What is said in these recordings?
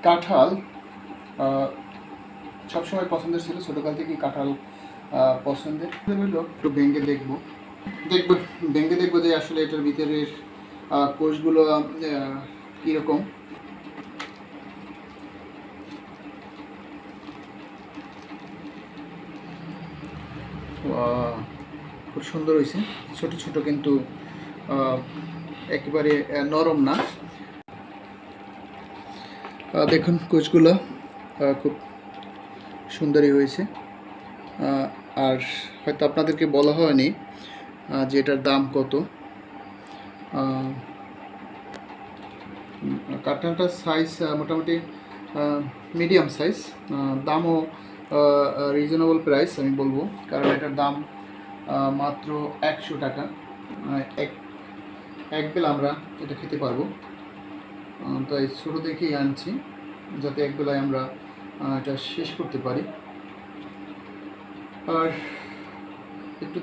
কাঁঠাল সবসময় পছন্দের ছিল, ছোটোকাল থেকেই কাঁঠাল পছন্দের হলো। একটু ভেঙে দেখবো যে আসলে এটার ভিতরের কোষগুলো কীরকম। খুব সুন্দর হয়েছে, ছোট ছোট, কিন্তু একেবারে নরম না। দেখুন কোষগুলো খুব সুন্দরই হয়েছে। আর হয়তো আপনাদেরকে বলা হয়নি যে এটার দাম কত। কাঁঠালটার সাইজ মোটামুটি মিডিয়াম সাইজ, দামও রিজনেবল প্রাইস আমি বলবো, কারণ এটার দাম মাত্র 100 টাকা। এক বেলা আমরা এটা খেতে পারবো, তাই ছোটো দেখেই আনছি যাতে এক বেলায় আমরা এটা শেষ করতে পারি। আর একটু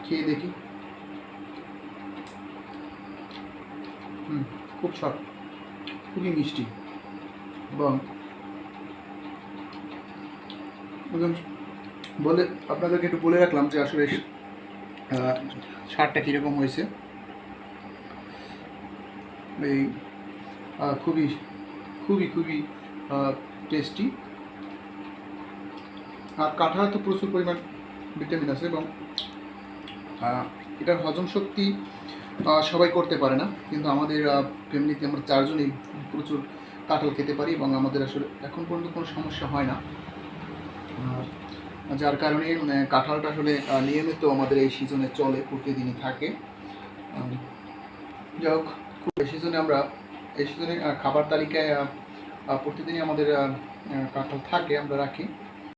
খেয়ে দেখি। খুব স্বাদ, খুবই মিষ্টি, এবং বলে আপনাদেরকে একটু বলে রাখলাম যে আসলে স্বাদটা কীরকম হয়েছে। এই খুবই খুবই খুবই টেস্টি। আর কাঁঠাল তো প্রচুর পরিমাণ ভিটামিন আছে, এবং এটার হজম শক্তি সবাই করতে পারে না, কিন্তু আমাদের ফ্যামিলিতে আমরা 4 জনই প্রচুর কাঁঠাল খেতে পারি, এবং আমাদের আসলে এখন পর্যন্ত কোনো সমস্যা হয় না। যার কারণে কাঁঠালটা আসলে নিয়মিত আমাদের এই সিজনে চলে, প্রতিদিনই থাকে। যাই হোক, এই সিজনে খাবার তালিকায় প্রতিদিনই আমাদের কাঁঠাল থাকে, আমরা রাখি।